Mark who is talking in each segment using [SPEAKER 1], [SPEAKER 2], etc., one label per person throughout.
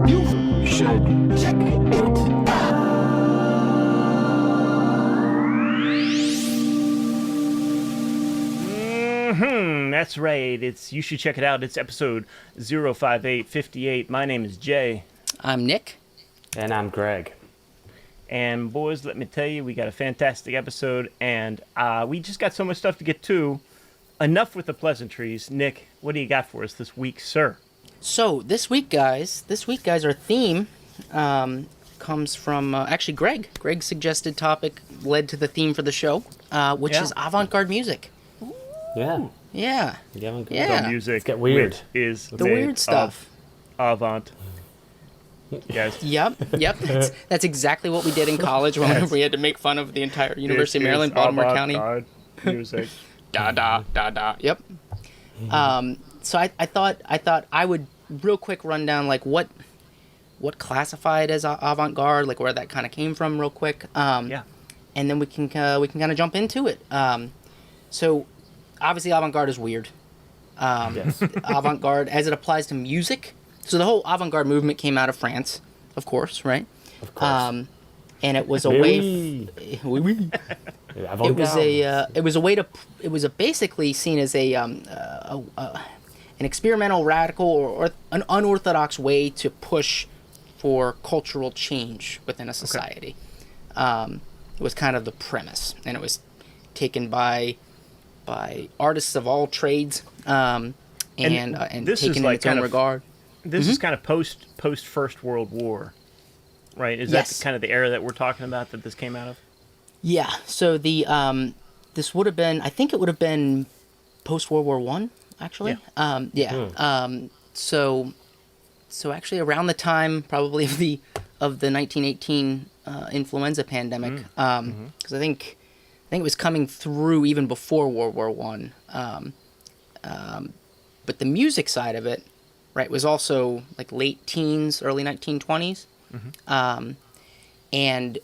[SPEAKER 1] You should check it out.
[SPEAKER 2] That's right. You should check it out. It's episode 05858. My name is Jay.
[SPEAKER 3] I'm Nick.
[SPEAKER 4] And I'm Greg.
[SPEAKER 2] And boys, let me tell you, we got a fantastic episode, and we just got so much stuff to get to. Enough with the pleasantries. Nick, what do you got for us this week, sir?
[SPEAKER 3] So this week, guys, our theme comes from actually Greg. Greg's suggested topic led to the theme for the show, which is avant garde music.
[SPEAKER 4] Yeah.
[SPEAKER 3] Yeah.
[SPEAKER 2] The music.
[SPEAKER 4] Let's get weird.
[SPEAKER 2] Is
[SPEAKER 3] the weird stuff.
[SPEAKER 2] Avant. Yes.
[SPEAKER 3] Yep. That's exactly what we did in college when we had to make fun of the entire University of Maryland, Baltimore County.
[SPEAKER 2] Avant garde music.
[SPEAKER 3] Da. Yep. So I thought I would real quick run down like what classified as avant garde, like where that kind of came from, real quick. And then we can kind of jump into it. So obviously avant garde is weird.
[SPEAKER 4] Yes.
[SPEAKER 3] Avant garde as it applies to music. So the whole avant garde movement came out of France, of course, right?
[SPEAKER 4] Of course.
[SPEAKER 3] And it was a way. It was basically seen as an experimental, radical, or an unorthodox way to push for cultural change within a society. It was kind of the premise, and it was taken by artists of all trades, and taken in its own regard.
[SPEAKER 2] This is kind of post First World War, right? Is that kind of the era that we're talking about that this came out of? Yeah.
[SPEAKER 3] So this would have been, I think it would have been post World War I, actually. Yeah. So actually around the time probably of the 1918 influenza pandemic, because I think it was coming through even before World War I. But the music side of it, right, was also like late teens, early 1920s. And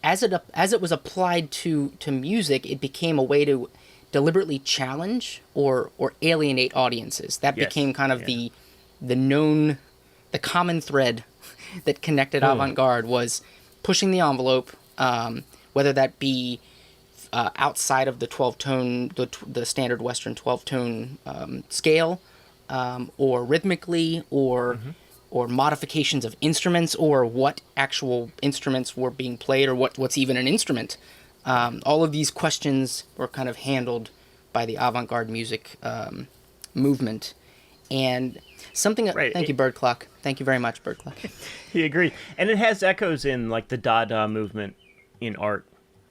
[SPEAKER 3] as it was applied to music, it became a way to deliberately challenge or alienate audiences. That became kind of the common thread that connected avant-garde was pushing the envelope, whether that be outside of the 12-tone, the standard Western 12-tone scale, or rhythmically, or modifications of instruments, or what actual instruments were being played, or what's even an instrument. All of these questions were kind of handled by the avant-garde music movement. And something...
[SPEAKER 2] Right.
[SPEAKER 3] Thank you, Bird Clock. Thank you very much, Bird Clock.
[SPEAKER 2] He agreed. And it has echoes in like the Dada movement in art.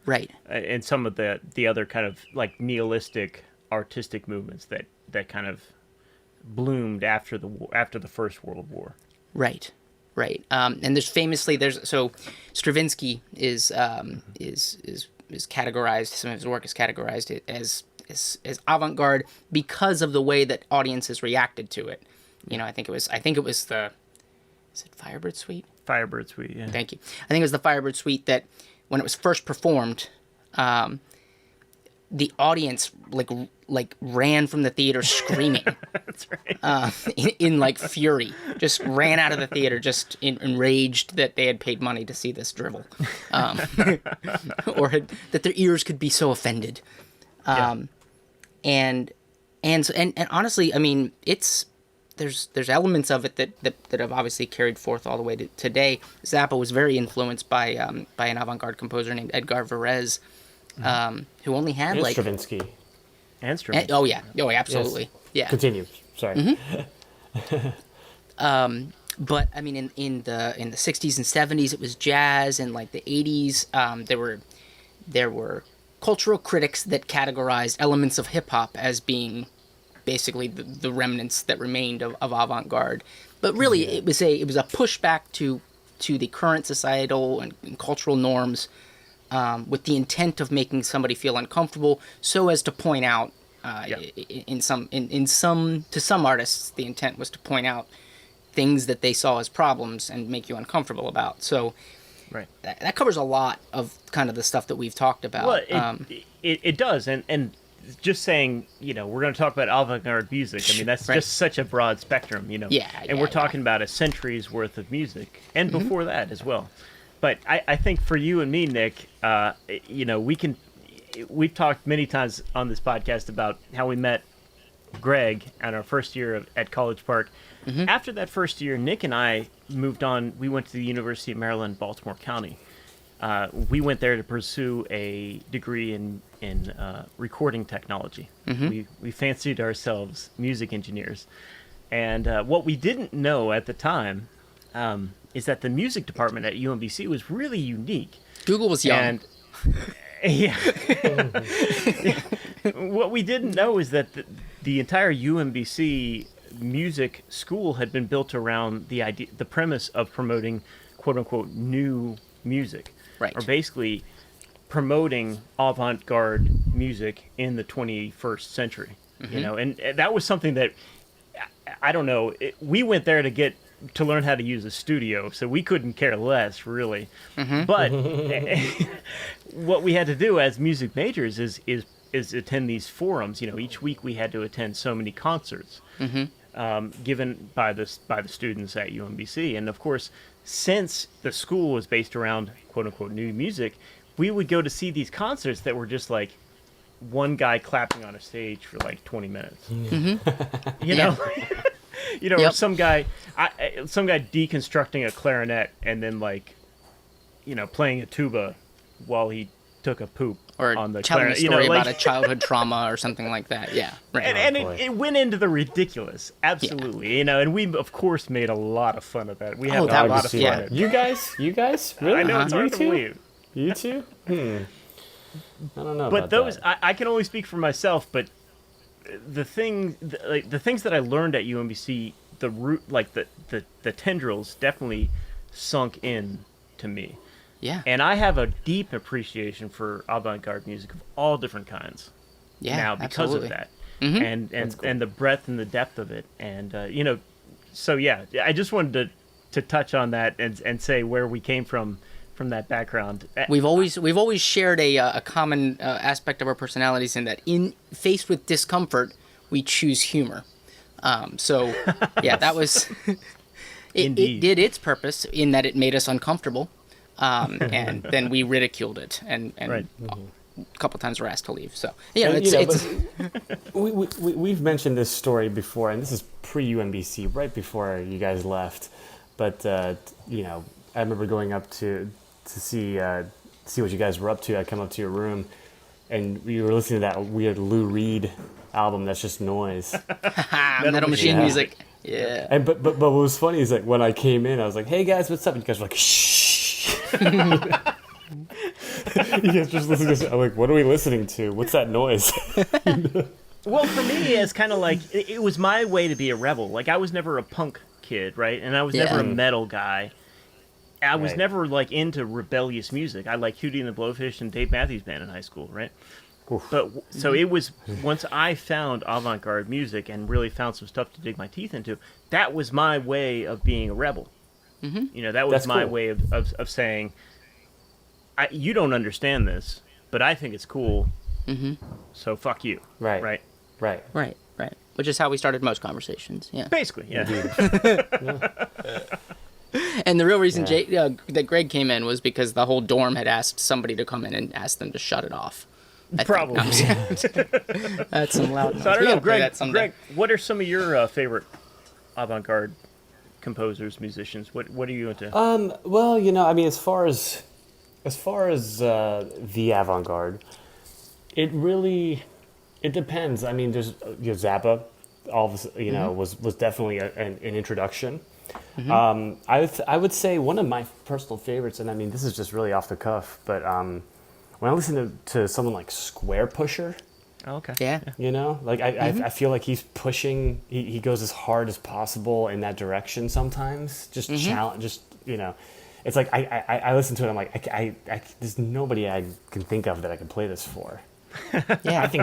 [SPEAKER 3] Right.
[SPEAKER 2] And some of the other kind of like nihilistic artistic movements that kind of bloomed after the First World War. Right. And so Stravinsky is categorized, some of his work is categorized as avant-garde because of the way that audiences reacted to it. You know, I think it was is it Firebird Suite? Firebird Suite, yeah.
[SPEAKER 3] Thank you. I think it was the Firebird Suite that when it was first performed, the audience like ran from the theater screaming.
[SPEAKER 2] That's right.
[SPEAKER 3] In like fury, just ran out of the theater, just enraged that they had paid money to see this drivel, or that their ears could be so offended. And honestly, I mean, there's elements of it that have obviously carried forth all the way to today. Zappa was very influenced by an avant-garde composer named Edgar Varese, who only had
[SPEAKER 4] and Stravinsky.
[SPEAKER 3] Oh yeah, absolutely.
[SPEAKER 4] Yes.
[SPEAKER 3] Yeah.
[SPEAKER 4] Continue. Sorry.
[SPEAKER 3] But I mean, in the 60s and 70s, it was jazz, and like the 80s, there were cultural critics that categorized elements of hip hop as being basically the remnants that remained of avant-garde. But really, it was a pushback to the current societal and cultural norms, with the intent of making somebody feel uncomfortable, so as to point out, to some artists, the intent was to point out things that they saw as problems and make you uncomfortable about. So,
[SPEAKER 2] right,
[SPEAKER 3] that covers a lot of kind of the stuff that we've talked about.
[SPEAKER 2] Well, it does, and just saying, we're going to talk about avant-garde music. I mean, that's just such a broad spectrum,
[SPEAKER 3] Yeah.
[SPEAKER 2] And we're talking about a century's worth of music, and before that as well. But I think for you and me, Nick, we've talked many times on this podcast about how we met Greg at our first year at College Park. After that first year, Nick and I moved on. We went to the University of Maryland, Baltimore County. We went there to pursue a degree in recording technology. We fancied ourselves music engineers. And what we didn't know at the time is that the music department at UMBC was really unique.
[SPEAKER 3] Google was young.
[SPEAKER 2] And yeah. What we didn't know is that the entire UMBC music school had been built around the premise of promoting quote unquote new music.
[SPEAKER 3] Right.
[SPEAKER 2] Or basically promoting avant-garde music in the 21st century. And that was something that I don't know. We went there to learn how to use a studio, so we couldn't care less, really. But what we had to do as music majors is attend these forums. Each week we had to attend so many concerts given by the students at UMBC, and of course, since the school was based around quote unquote new music, we would go to see these concerts that were just like one guy clapping on a stage for like 20 minutes. You know, or some guy deconstructing a clarinet and then like, playing a tuba while he took a poop
[SPEAKER 3] or
[SPEAKER 2] on the
[SPEAKER 3] telling
[SPEAKER 2] clarinet.
[SPEAKER 3] a story about a childhood trauma or something like that. Yeah, right.
[SPEAKER 2] And it went into the ridiculous, absolutely. And we of course made a lot of fun of that. We had a lot of fun.
[SPEAKER 3] Yeah.
[SPEAKER 4] You guys, really?
[SPEAKER 2] I know it's hard to believe.
[SPEAKER 4] You two? I don't know.
[SPEAKER 2] But
[SPEAKER 4] about
[SPEAKER 2] those,
[SPEAKER 4] that.
[SPEAKER 2] I can only speak for myself. But the things that I learned at UMBC, the tendrils definitely sunk in to me.
[SPEAKER 3] Yeah.
[SPEAKER 2] And I have a deep appreciation for avant-garde music of all different kinds.
[SPEAKER 3] Yeah.
[SPEAKER 2] Now because
[SPEAKER 3] absolutely.
[SPEAKER 2] of that, and the breadth and the depth of it, and so yeah, I just wanted to touch on that and say where we came from that background.
[SPEAKER 3] We've always shared a common aspect of our personalities in that faced with discomfort, we choose humor. So yeah, that was it did its purpose in that it made us uncomfortable. And then we ridiculed it, and
[SPEAKER 2] right.
[SPEAKER 3] A couple times we're asked to leave. So
[SPEAKER 4] we've mentioned this story before, and this is pre-UMBC, right before you guys left. But I remember going up to see what you guys were up to. I come up to your room, and we were listening to that weird Lou Reed album. That's just noise.
[SPEAKER 3] Metal Machine music. Yeah.
[SPEAKER 4] And but what was funny is like when I came in, I was like, "Hey guys, what's up?" And you guys were like, "Shh." You guys just listen to this. I'm like, what are we listening to? What's that noise?
[SPEAKER 2] Well, for me, it's kind of like it was my way to be a rebel. Like I was never a punk kid, right? And I was never a metal guy. I was never like into rebellious music. I liked Hootie and the Blowfish and Dave Matthews Band in high school, right? Oof. But so it was once I found avant-garde music and really found some stuff to dig my teeth into. That was my way of being a rebel. That was my way of saying, you don't understand this, but I think it's cool. So fuck you. Right.
[SPEAKER 3] Which is how we started most conversations. Yeah.
[SPEAKER 2] Basically, yeah.
[SPEAKER 3] And the real reason that Greg came in was because the whole dorm had asked somebody to come in and ask them to shut it off.
[SPEAKER 2] Probably.
[SPEAKER 3] That's some loud noise.
[SPEAKER 2] So I don't know, Greg, what are some of your favorite avant-garde composers, musicians? What are you into?
[SPEAKER 4] Well, I mean, as far as the avant-garde, it depends. I mean, there's Zappa, was definitely an introduction. I would say one of my personal favorites, and I mean, this is just really off the cuff, but when I listen to someone like Square Pusher.
[SPEAKER 2] Oh, okay.
[SPEAKER 3] Yeah.
[SPEAKER 4] I feel like he's pushing. He goes as hard as possible in that direction. Sometimes, just challenge. It's like I listen to it. I'm like, there's nobody I can think of that I can play this for. I think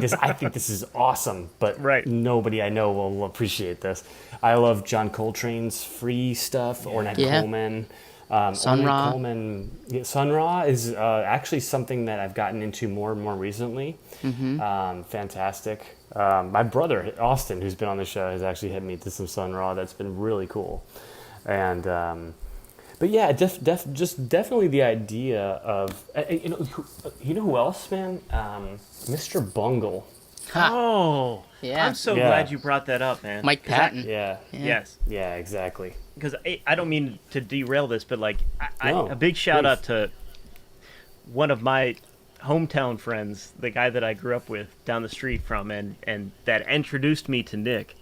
[SPEAKER 4] this is awesome, but nobody I know will appreciate this. I love John Coltrane's Free stuff, Ornette Coleman.
[SPEAKER 3] Sun Ra.
[SPEAKER 4] Coleman, Sun Ra is actually something that I've gotten into more and more recently. Fantastic. My brother Austin, who's been on the show, has actually hit me to some Sun Ra. That's been really cool. And but yeah, just definitely the idea of you know who else, man? Mr. Bungle.
[SPEAKER 2] Oh,
[SPEAKER 3] Yeah.
[SPEAKER 2] I'm so glad you brought that up, man.
[SPEAKER 3] Mike Patton.
[SPEAKER 2] Yes.
[SPEAKER 4] Yeah, exactly.
[SPEAKER 2] Because I don't mean to derail this, but like
[SPEAKER 4] No,
[SPEAKER 2] a big shout
[SPEAKER 4] please.
[SPEAKER 2] out to one of my hometown friends, the guy that I grew up with down the street from, and that introduced me to Nick,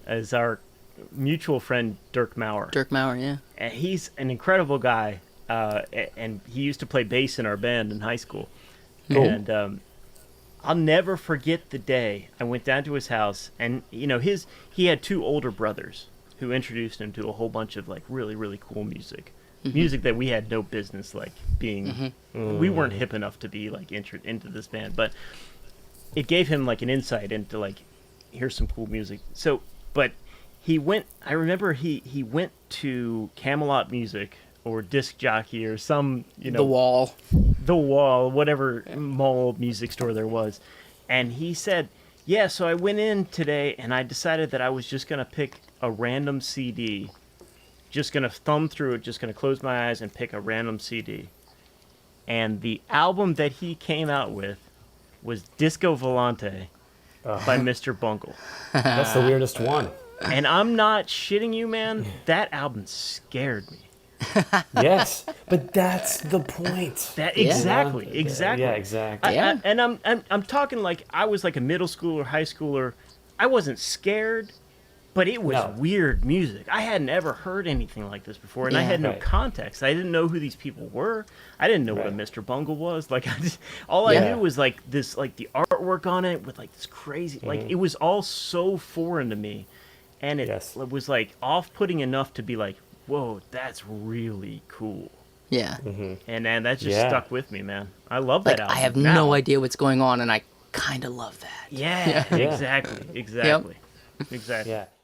[SPEAKER 2] is our mutual friend Dirk Maurer.
[SPEAKER 3] Dirk Maurer, yeah.
[SPEAKER 2] And he's an incredible guy, and he used to play bass in our band in high school.
[SPEAKER 4] Cool.
[SPEAKER 2] And I'll never forget the day I went down to his house, and he had 2 older brothers who introduced him to a whole bunch of like really, really cool music. Music that we had no business like being. We weren't hip enough to be like into this band, but it gave him like an insight into like, here's some cool music. So, but he went. I remember he went to Camelot Music or Disc Jockey or some
[SPEAKER 3] The Wall.
[SPEAKER 2] the Wall, whatever mall music store there was, and he said, "Yeah, so I went in today and I decided that I was just gonna pick a random CD." Just going to thumb through it, just going to close my eyes and pick a random CD. And the album that he came out with was Disco Volante by Mr. Bungle.
[SPEAKER 4] That's the weirdest one.
[SPEAKER 2] And I'm not shitting you, man. That album scared me.
[SPEAKER 4] Yes, but that's the point.
[SPEAKER 2] Exactly.
[SPEAKER 4] Yeah, exactly.
[SPEAKER 2] And I'm talking like I was like a middle schooler, high schooler. I wasn't scared. But it was weird music. I hadn't ever heard anything like this before, and I had no context. I didn't know who these people were. I didn't know what a Mr. Bungle was. Like, all I knew was like this, like the artwork on it with like this crazy, like it was all so foreign to me, and it was like off-putting enough to be like, whoa, that's really cool.
[SPEAKER 3] Yeah.
[SPEAKER 2] And that just stuck with me, man. I love that album.
[SPEAKER 3] I have no idea what's going on, and I kind of love that.
[SPEAKER 2] Yeah, exactly.
[SPEAKER 3] Yep.
[SPEAKER 2] Exactly.
[SPEAKER 4] Yeah.